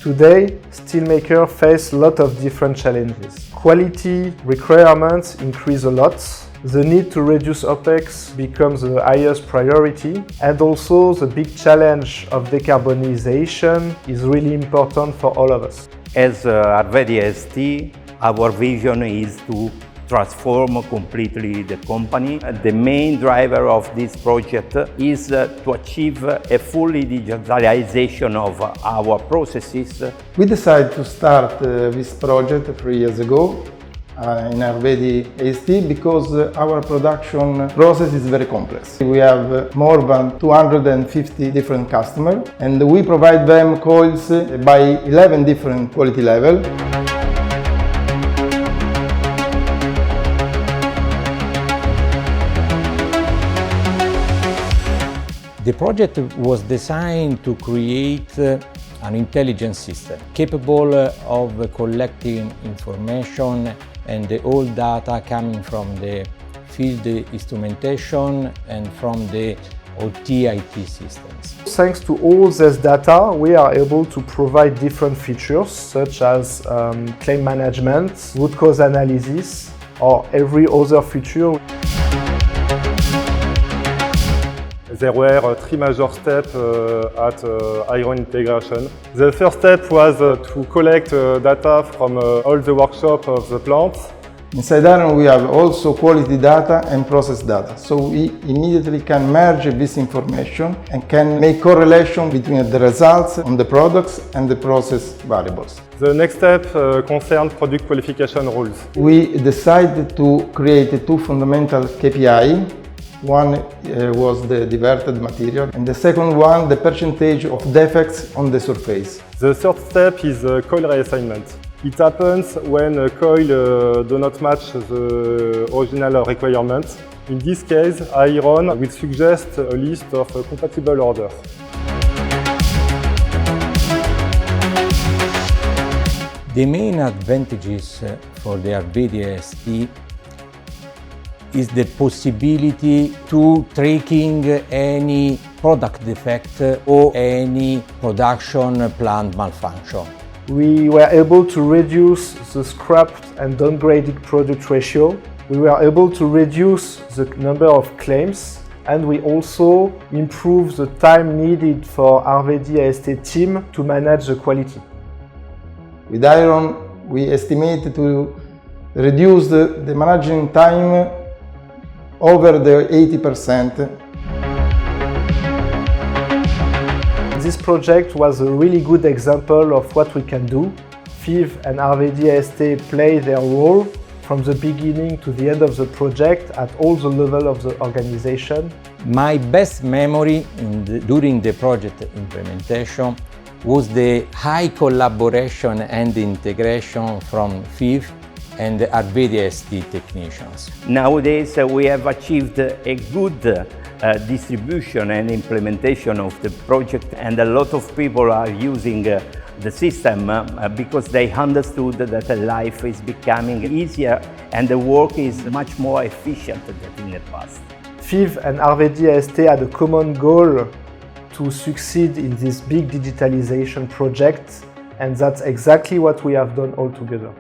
Today, steelmakers face a lot of different challenges. Quality requirements increase a lot. The need to reduce OPEX becomes the highest priority, and also the big challenge of decarbonization is really important for all of us. As Arvedi AST, our vision is to transform completely the company. The main driver of this project is to achieve a fully digitalization of our processes. We decided to start this project 3 years ago in Arvedi AST because our production process is very complex. We have more than 250 different customers and we provide them coils by 11 different quality levels. The project was designed to create an intelligent system capable of collecting information and all data coming from the field instrumentation and from the OT/IT systems. Thanks to all this data, we are able to provide different features such as claim management, root cause analysis, or every other feature. There were 3 major steps at Eyeron integration. The first step was to collect data from all the workshops of the plant. Inside Eyeron we have also quality data and process data, so we immediately can merge this information and can make correlation between the results on the products and the process variables. The next step concerned product qualification rules. We decided to create 2 fundamental KPI. One was the diverted material, and the second one, the percentage of defects on the surface. The third step is coil reassignment. It happens when a coil do not match the original requirements. In this case, Eyeron will suggest a list of compatible orders. The main advantages for the Arvedi AST is the possibility to tracking any product defect or any production plant malfunction. We were able to reduce the scrapped and downgraded product ratio. We were able to reduce the number of claims, and we also improved the time needed for Arvedi AST team to manage the quality. With Eyeron, we estimate to reduce the managing time over the 80%. This project was a really good example of what we can do. FIV and Arvedi AST play their role from the beginning to the end of the project at all the levels of the organization. My best memory during the project implementation was the high collaboration and integration from FIV and the Arvedi AST technicians. Nowadays we have achieved a good distribution and implementation of the project, and a lot of people are using the system because they understood that life is becoming easier and the work is much more efficient than in the past. FIV and Arvedi AST had a common goal to succeed in this big digitalization project, and that's exactly what we have done all together.